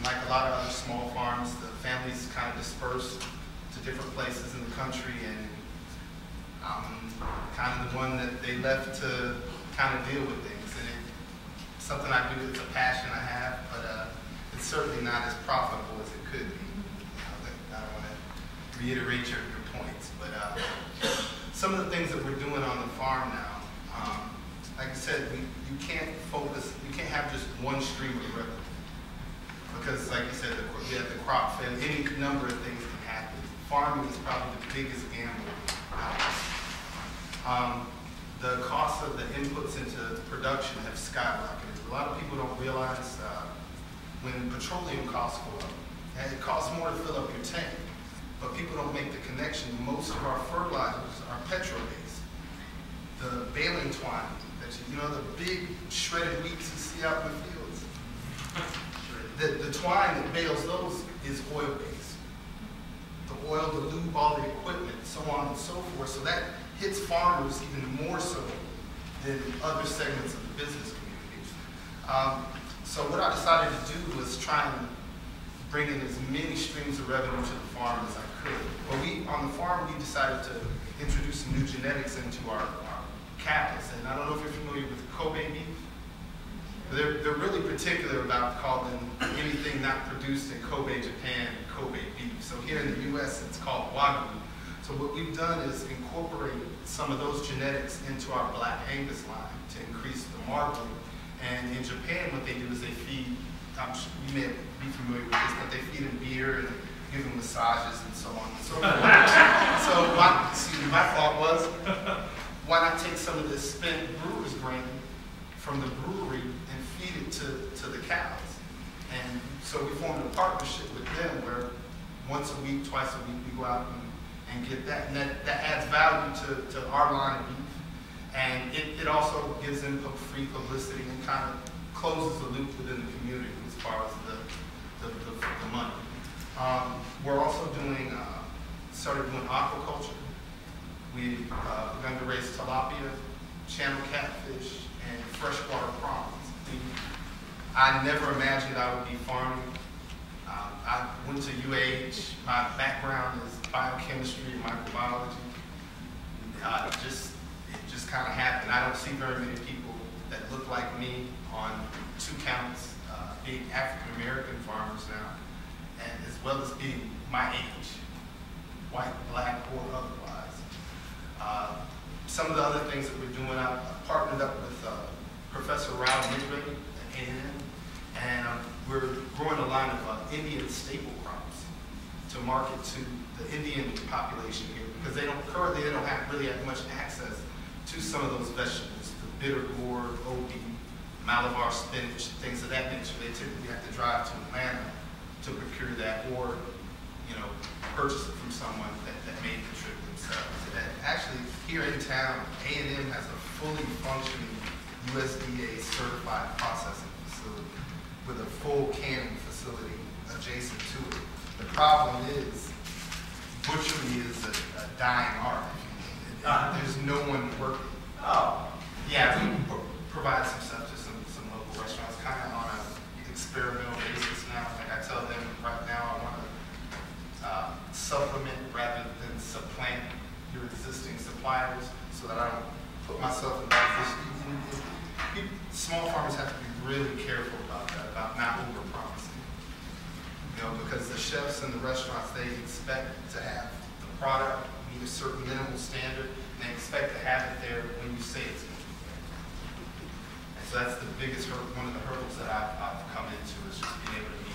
like a lot of other small farms, the families kind of dispersed to different places in the country, and I'm kind of the one that they left to kind of deal with things. And it's something I do, it's a passion I have, but it's certainly not as profitable as it could be. I don't want to reiterate your points, but some of the things that we're doing on the farm now, like I said, you can't have just one stream of revenue. Because like you said, we have the crop fail, any number of things can happen. Farming is probably the biggest gamble out there. The cost of the inputs into production have skyrocketed. A lot of people don't realize when petroleum costs go up, and it costs more to fill up your tank, but people don't make the connection. Most of our fertilizers are petrol-based. The baling twine, the big shredded wheats you see out in the fields, the twine that bales those is oil-based. The oil, the lube, all the equipment, so on and so forth. So that hits farmers even more so than other segments of the business community. So what I decided to do was try and bring in as many streams of revenue to the farm as I could. But on the farm, we decided to introduce some new genetics into our cows. And I don't know if you're familiar with Kobe beef. They're really particular about calling anything not produced in Kobe, Japan, Kobe beef. So here in the U.S., it's called Wagyu. So what we've done is incorporate some of those genetics into our Black Angus line to increase the margin. And in Japan, what they do is they feed, you may be familiar with this, but they feed them beer and give them massages and so on and so forth. So my thought was, why not take some of this spent brewer's grain from the brewery and feed it to the cows? And so we formed a partnership with them where once a week, twice a week, we go out and get that. And that adds value to our line of beef. And it also gives them free publicity and kind of closes the loop within the community as far as the money. We're also started doing aquaculture. We've begun to raise tilapia, channel catfish, and freshwater prawns. I never imagined I would be farming. I went to UH. My background is biochemistry and microbiology. It just kind of happened. I don't see very many people that look like me on 2 counts, big African-American farmers now, and as well as being my age, white, black, or otherwise. Some of the other things that we're doing, I partnered up with Professor Rao Midway at A&M, and we're growing a line of Indian staple crops to market to the Indian population here, because currently they don't really have much access to some of those vegetables, the bitter gourd, obi, Malabar spinach, things of that nature. They typically have to drive to Atlanta to procure that, or purchase it from someone that made the trip themselves. And actually, here in town, A&M has a fully functioning USDA certified processing facility with a full canning facility adjacent to it. The problem is, butchery is a dying art. There's no one working. Oh. Yeah, we provide some stuff to some local restaurants, kind of on an experimental basis now. Like I tell them right now, I want to supplement rather than supplant your existing suppliers, so that I don't put myself in that position. Small farmers have to be really careful about that, about not over-promising. Because the chefs and the restaurants, they expect to have the product meet a certain minimal standard, and they expect to have it there when you say it's going to be there. And so that's the biggest one of the hurdles that I've come into, is just being able to meet